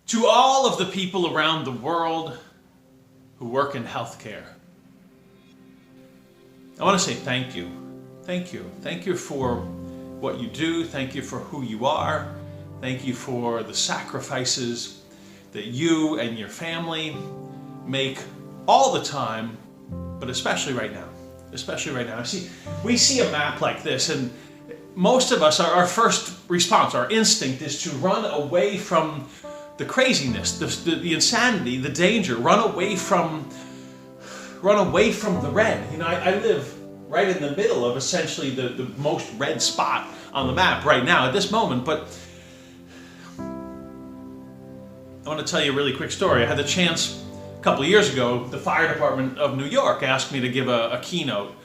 To all of the people around the world who work in healthcare, I want to say thank you. Thank you. Thank you for what you do. Thank you for who you are. Thank you for the sacrifices that you and your family make all the time, but especially right now. Especially right now. We see a map like this, and most of us, our first response, our instinct is to run away from the craziness, the insanity, the danger, run away from the red. You know, I live right in the middle of essentially the most red spot on the map right now at this moment, but I want to tell you a really quick story. I had the chance a couple of years ago, the fire department of New York asked me to give a keynote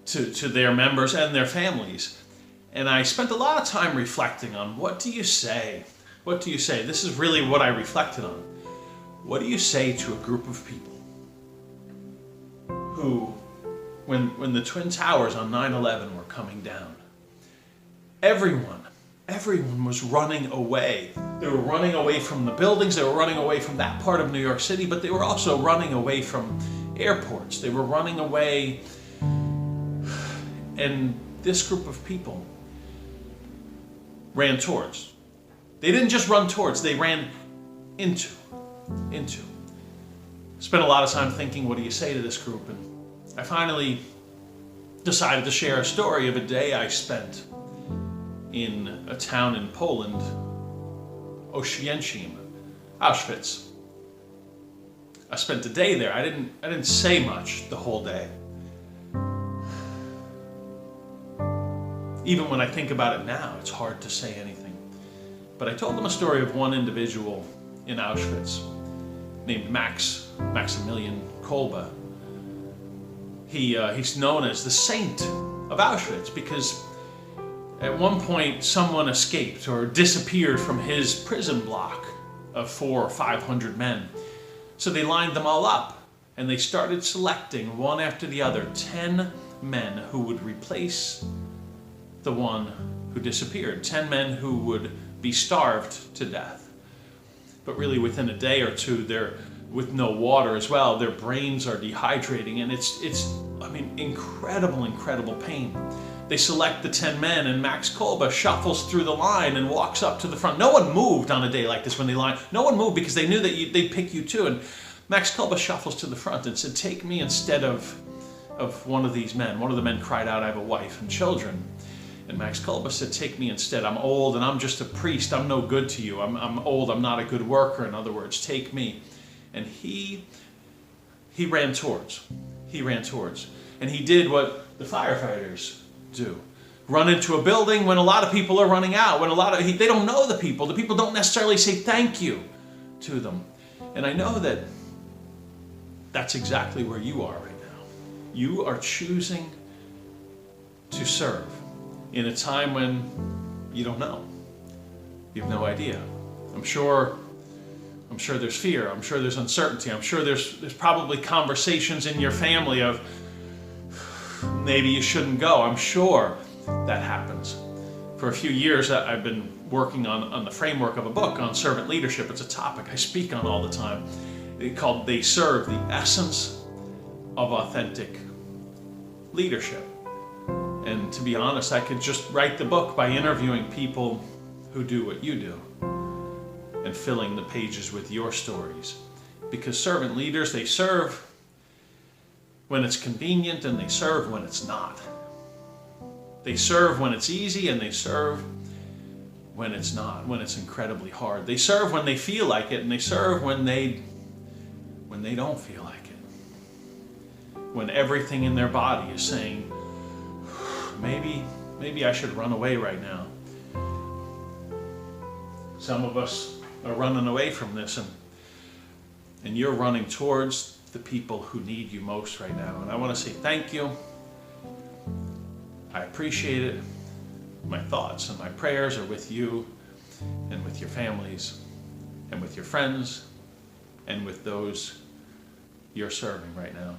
to their members and their families. And I spent a lot of time reflecting on what do you say? What do you say? This is really what I reflected on. What do you say to a group of people who, when the Twin Towers on 9/11 were coming down, everyone was running away. They were running away from the buildings, they were running away from that part of New York City, but they were also running away from airports. They were running away, and this group of people ran towards. They didn't just run towards, they ran into. Spent a lot of time thinking, what do you say to this group? And I finally decided to share a story of a day I spent in a town in Poland, Oświęcim, Auschwitz. I spent a day there. I didn't say much the whole day. Even when I think about it now, it's hard to say anything. But I told them a story of one individual in Auschwitz named Maximilian Kolbe. He's known as the saint of Auschwitz because at one point someone escaped or disappeared from his prison block of 400 or 500 men. So they lined them all up and they started selecting one after the other 10 men who would replace the one who disappeared. 10 men who would be starved to death. But really within a day or two, they're with no water as well, their brains are dehydrating, and it's incredible pain. They select the 10 men, and Max Kolbe shuffles through the line and walks up to the front. No one moved on a day like this when they lined. No one moved because they knew that they'd pick you too. And Max Kolbe shuffles to the front and said, "Take me instead of one of these men." One of the men cried out, "I have a wife and children." And Max Kolbe said, "Take me instead. I'm old and I'm just a priest. I'm no good to you. I'm old. I'm not a good worker. In other words, take me." And he ran towards. He ran towards. And he did what the firefighters do. Run into a building when a lot of people are running out. When they don't know the people. The people don't necessarily say thank you to them. And I know that that's exactly where you are right now. You are choosing to serve in a time when you don't know. You have no idea. I'm sure there's fear. I'm sure there's uncertainty. I'm sure there's probably conversations in your family of maybe you shouldn't go. I'm sure that happens. For a few years, I've been working on the framework of a book on servant leadership. It's a topic I speak on all the time. It's called They Serve, the Essence of Authentic Leadership. And to be honest, I could just write the book by interviewing people who do what you do and filling the pages with your stories. Because servant leaders, they serve when it's convenient and they serve when it's not. They serve when it's easy and they serve when it's not, when it's incredibly hard. They serve when they feel like it and they serve when they don't feel like it. When everything in their body is saying, maybe I should run away right now. Some of us are running away from this and you're running towards the people who need you most right now. And I want to say thank you. I appreciate it. My thoughts and my prayers are with you and with your families and with your friends and with those you're serving right now.